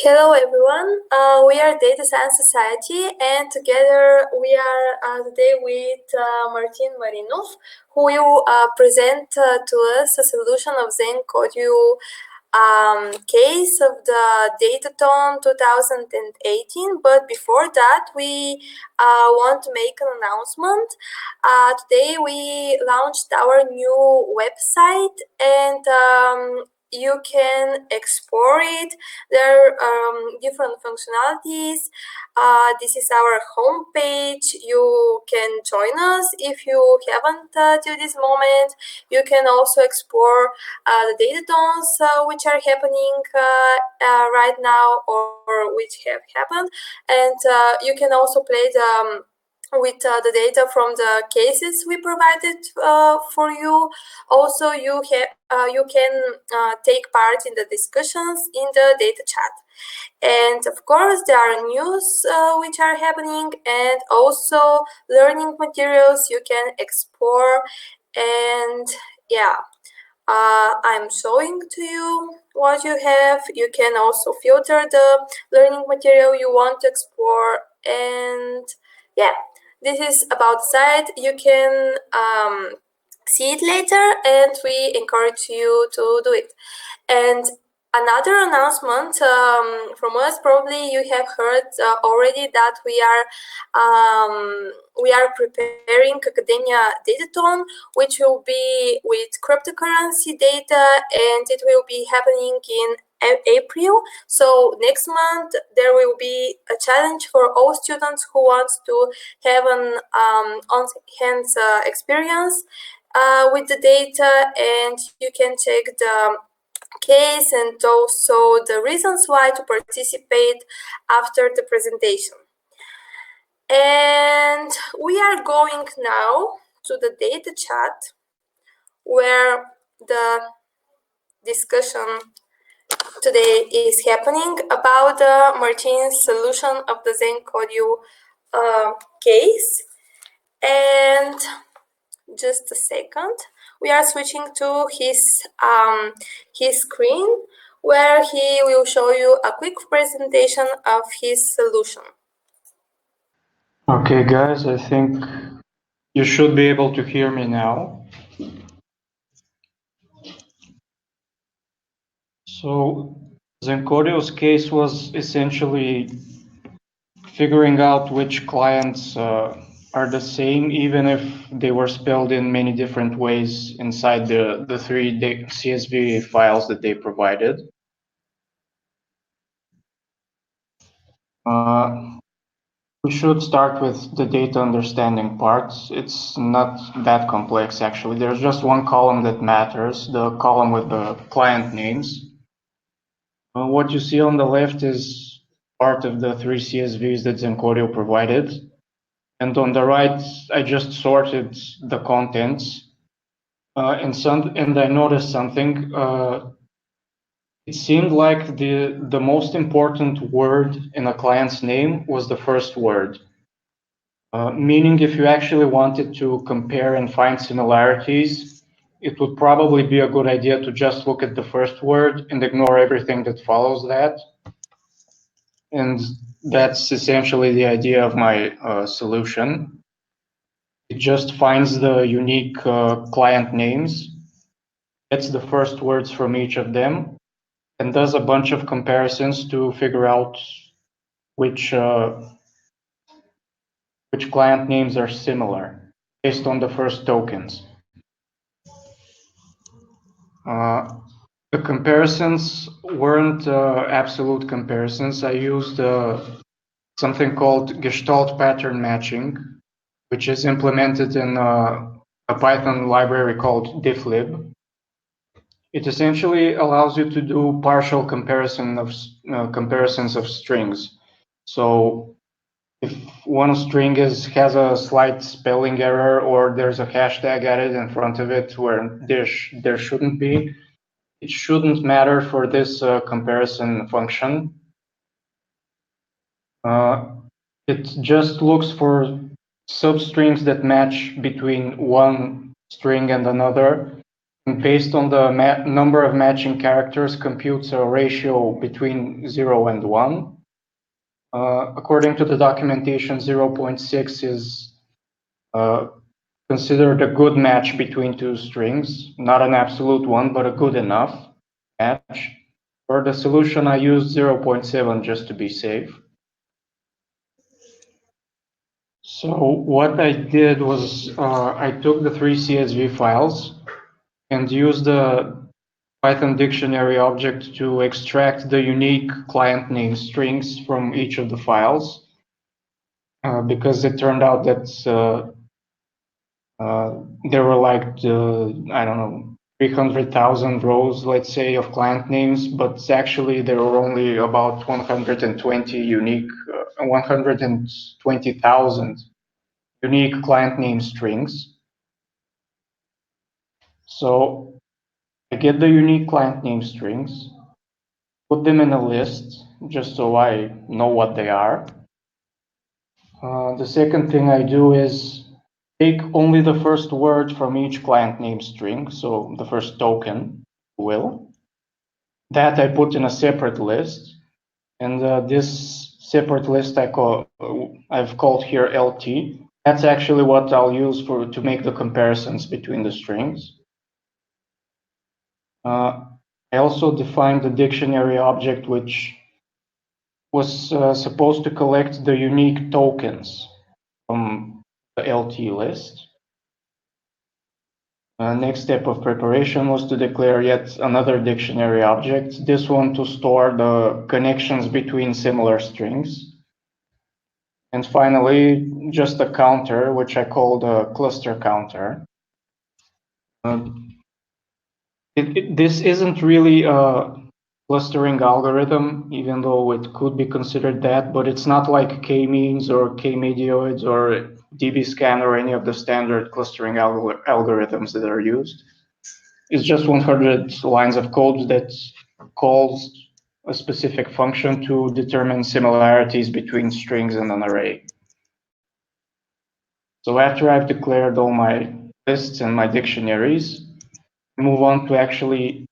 Hello everyone, we are Data Science Society and together we are today with Marinov, who will present to us a solution of ZenCodeo case of the Datathon 2018. But before that, we want to make an announcement. Today we launched our new website and you can explore it. There are different functionalities. This is our homepage. You can join us if you haven't till this moment. You can also explore the datatons which are happening right now or which have happened, and you can also play with the data from the cases we provided for you. Also, you can take part in the discussions in the data chat. And of course, there are news which are happening and also learning materials you can explore. And yeah, I'm showing to you what you have. You can also filter the learning material you want to explore. And yeah, this is about the site. You can see it later, and we encourage you to do it. And another announcement from us, probably you have heard already that we are preparing Academia Datathon, which will be with cryptocurrency data, and it will be happening in April. So next month there will be a challenge for all students who want to have an on-hand experience with the data, and you can check the case and also the reasons why to participate after the presentation. And we are going now to the data chat where the discussion today is happening about the Martin's solution of the ZenCodeo case. And just a second, we are switching to his screen where he will show you a quick presentation of his solution. Okay, guys, I think you should be able to hear me now. So ZenCodeo's case was essentially figuring out which clients are the same, even if they were spelled in many different ways inside the three CSV files that they provided. We should start with the data understanding part. It's not that complex, actually. There's just one column that matters, the column with the client names. What you see on the left is part of the three CSVs that ZenCodeo provided. And on the right, I just sorted the contents. And I noticed something. It seemed like the most important word in a client's name was the first word. Meaning if you actually wanted to compare and find similarities, it would probably be a good idea to just look at the first word and ignore everything that follows that. And that's essentially the idea of my solution. It just finds the unique client names, gets the first words from each of them, and does a bunch of comparisons to figure out which client names are similar based on the first tokens. The comparisons weren't absolute comparisons. I used something called Gestalt pattern matching, which is implemented in a Python library called difflib. It essentially allows you to do partial comparisons of strings. So if one string has a slight spelling error or there's a hashtag added in front of it where there shouldn't be, it shouldn't matter for this comparison function. It just looks for substrings that match between one string and another, And based on the number of matching characters, computes a ratio between 0 and 1. According to the documentation, 0.6 is considered a good match between two strings, not an absolute one, but a good enough match. For the solution, I used 0.7 just to be safe. So what I did was I took the three CSV files and used the Python dictionary object to extract the unique client name strings from each of the files, because it turned out that there were like, I don't know, 300,000 rows, let's say, of client names, but actually there were only about 120 unique, 120,000 unique client name strings. So I get the unique client name strings, put them in a list just so I know what they are. The second thing I do is take only the first word from each client name string, so the first token, will. That I put in a separate list, and this separate list I've called here LT. That's actually what I'll use to make the comparisons between the strings. I also defined the dictionary object, which was supposed to collect the unique tokens from the LT list. Next step of preparation was to declare yet another dictionary object, this one to store the connections between similar strings. And finally, just a counter, which I called a cluster counter. This isn't really a clustering algorithm, even though it could be considered that, but it's not like k-means or k-medioids or dbScan or any of the standard clustering algorithms that are used. It's just 100 lines of code that calls a specific function to determine similarities between strings in an array. So after I've declared all my lists and my dictionaries, I move on to actually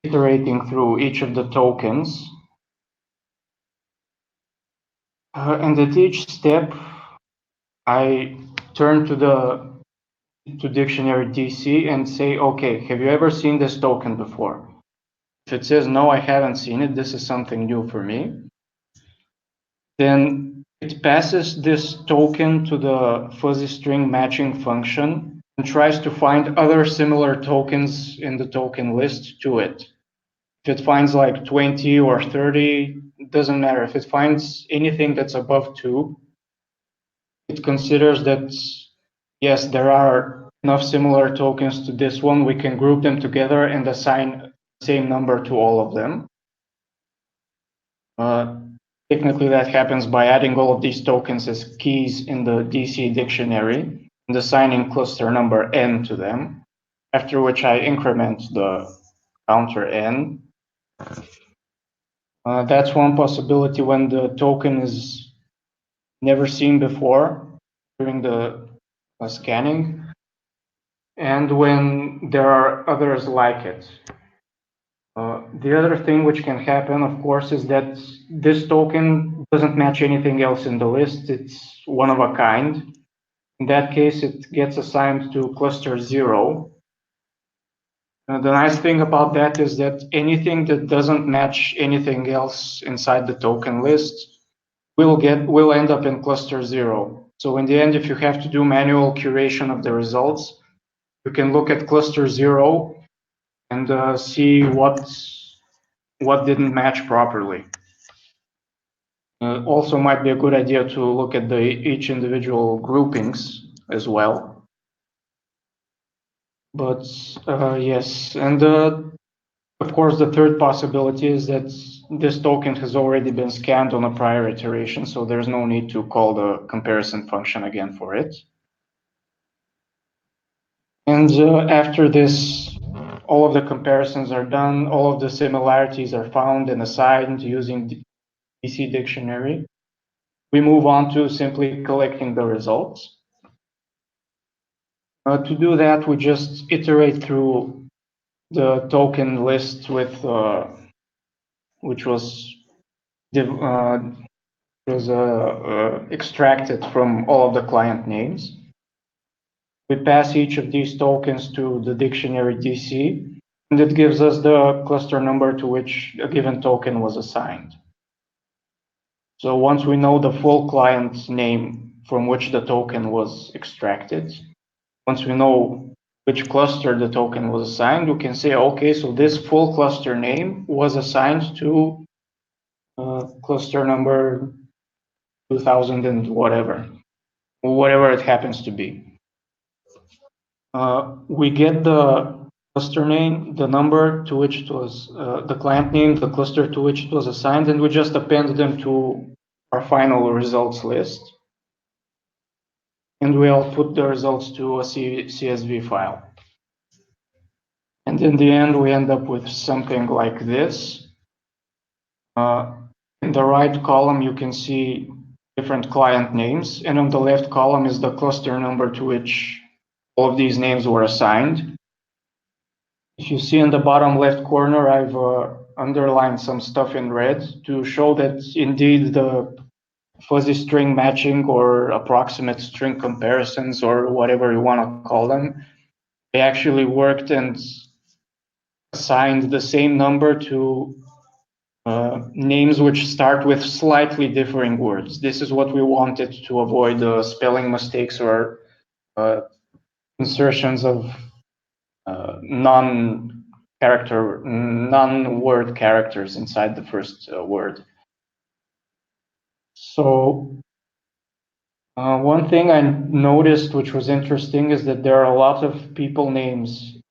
iterating through each of the tokens. And at each step, I turn to dictionary DC and say, okay, have you ever seen this token before? If it says no, I haven't seen it, this is something new for me. Then it passes this token to the fuzzy string matching function and tries to find other similar tokens in the token list to it. If it finds like 20 or 30, it doesn't matter. If it finds anything that's above 2, it considers that, yes, there are enough similar tokens to this one. We can group them together and assign the same number to all of them. Technically, that happens by adding all of these tokens as keys in the DC dictionary and assigning cluster number n to them, after which I increment the counter n. That's one possibility when the token is never seen before during the scanning, and when there are others like it. The other thing which can happen, of course, is that this token doesn't match anything else in the list. It's one of a kind. In that case, it gets assigned to cluster 0. The nice thing about that is that anything that doesn't match anything else inside the token list will end up in cluster 0. So in the end, if you have to do manual curation of the results, you can look at cluster 0 and see what didn't match properly. Also might be a good idea to look at each individual groupings as well. But yes, and of course the third possibility is that this token has already been scanned on a prior iteration, so there's no need to call the comparison function again for it. And after this, all of the comparisons are done, all of the similarities are found and assigned using DC dictionary. We move on to simply collecting the results. To do that, we just iterate through the token list with which was extracted from all of the client names. We pass each of these tokens to the dictionary DC, and it gives us the cluster number to which a given token was assigned. So once we know the full client name from which the token was extracted, once we know which cluster the token was assigned, we can say, okay, so this full cluster name was assigned to cluster number 2000 and whatever it happens to be. We get the cluster name, the number to which it was, the client name, the cluster to which it was assigned, and we just append them to our final results list. And we output the results to a CSV file. And in the end, we end up with something like this. In the right column, you can see different client names, and on the left column is the cluster number to which all of these names were assigned. If you see in the bottom left corner, I've underlined some stuff in red to show that indeed the fuzzy string matching or approximate string comparisons or whatever you want to call them, they actually worked and assigned the same number to names which start with slightly differing words. This is what we wanted to avoid spelling mistakes or insertions of non-word characters inside the first word. So one thing I noticed, which was interesting, is that there are a lot of people names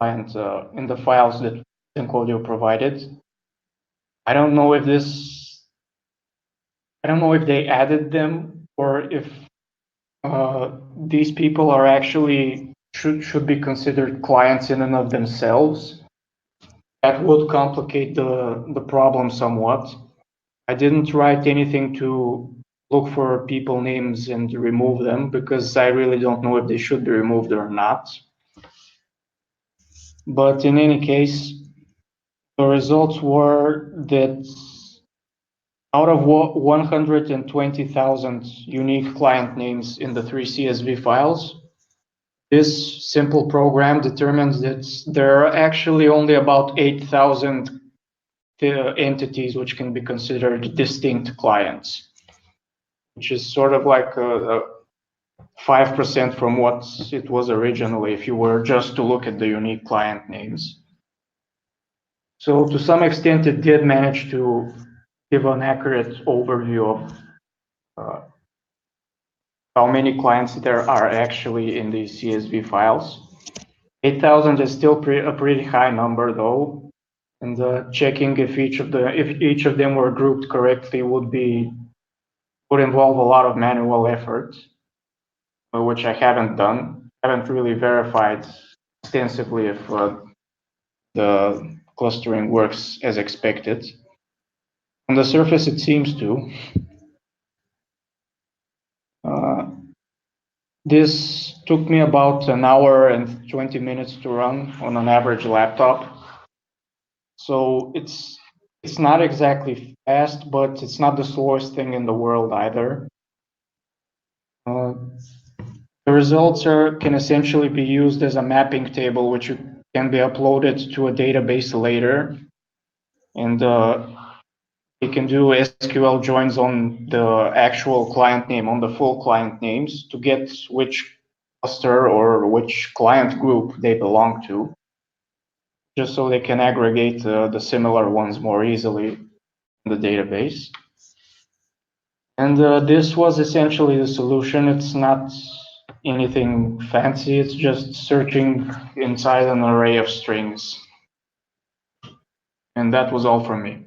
and in the files that ZenCodeo provided. I don't know if they added them or if these people are actually should be considered clients in and of themselves. That would complicate the problem somewhat. I didn't write anything to look for people names and remove them because I really don't know if they should be removed or not. But in any case, the results were that out of 120,000 unique client names in the 3 CSV files, this simple program determines that there are actually only about 8,000 entities which can be considered distinct clients, which is sort of like a 5% from what it was originally if you were just to look at the unique client names. So to some extent, it did manage to give an accurate overview of how many clients there are actually in these CSV files. 8,000 is still a pretty high number though, and checking if each of them were grouped correctly would involve a lot of manual effort, which I haven't done. I haven't really verified extensively if the clustering works as expected. On the surface, it seems to. This took me about an hour and 20 minutes to run on an average laptop. So it's not exactly fast, but it's not the slowest thing in the world either. The results can essentially be used as a mapping table, which can be uploaded to a database later. And you can do SQL joins on the actual client name, on the full client names to get which cluster or which client group they belong to, just so they can aggregate the similar ones more easily in the database. And this was essentially the solution. It's not anything fancy. It's just searching inside an array of strings. And that was all from me.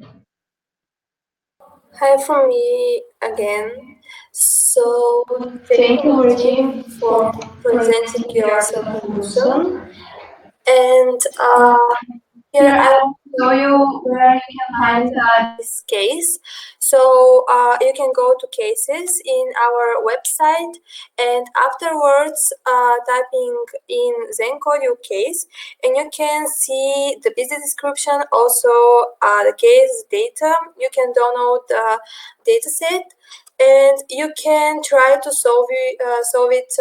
Hi from me again. So thank Thank you, you, Martin, Martin, for for presenting presenting your your solution. solution. And Here I will show you where you can find this case. So you can go to cases in our website, and afterwards typing in ZenCodeo case, and you can see the business description, also the case data. You can download the dataset, and you can try to solve it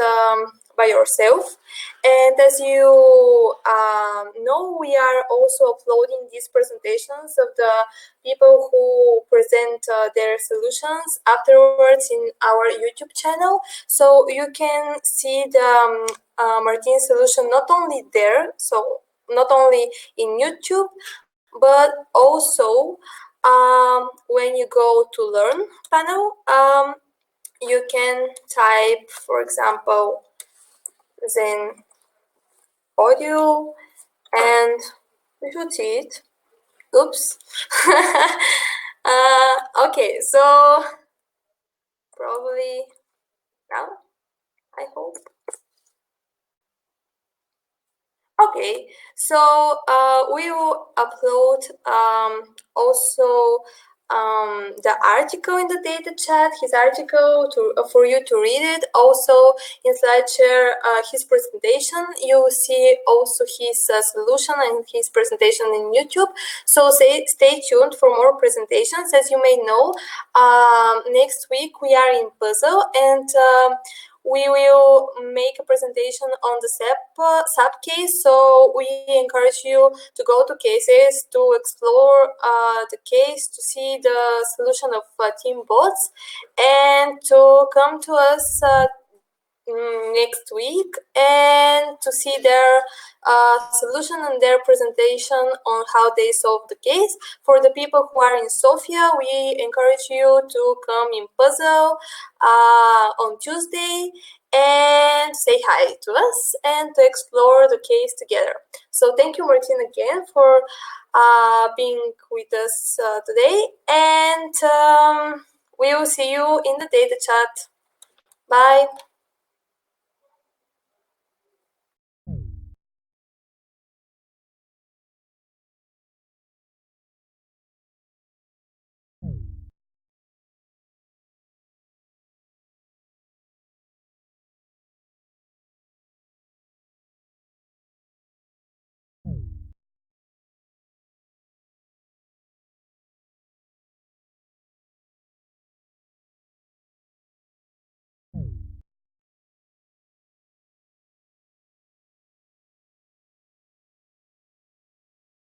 by yourself. And as you know, we are also uploading these presentations of the people who present their solutions afterwards in our YouTube channel. So you can see the Martin solution not only there, so not only in YouTube, but also when you go to Learn panel, you can type, for example, Zen audio, and we should see it. Oops. Okay, so probably now, I hope. Okay, so we will upload also the article in the data chat, his article for you to read it. Also in SlideShare, his presentation. You will see also his solution and his presentation in YouTube. So stay tuned for more presentations. As you may know, next week we are in Puzzle, and we will make a presentation on the SAP case. So we encourage you to go to cases, to explore the case, to see the solution of team bots, and to come to us next week and to see their solution and their presentation on how they solve the case. For the people who are in Sofia, we encourage you to come in Puzzle on Tuesday and say hi to us and to explore the case together. So thank you, Martin, again for being with us today, and we will see you in the data chat. Bye.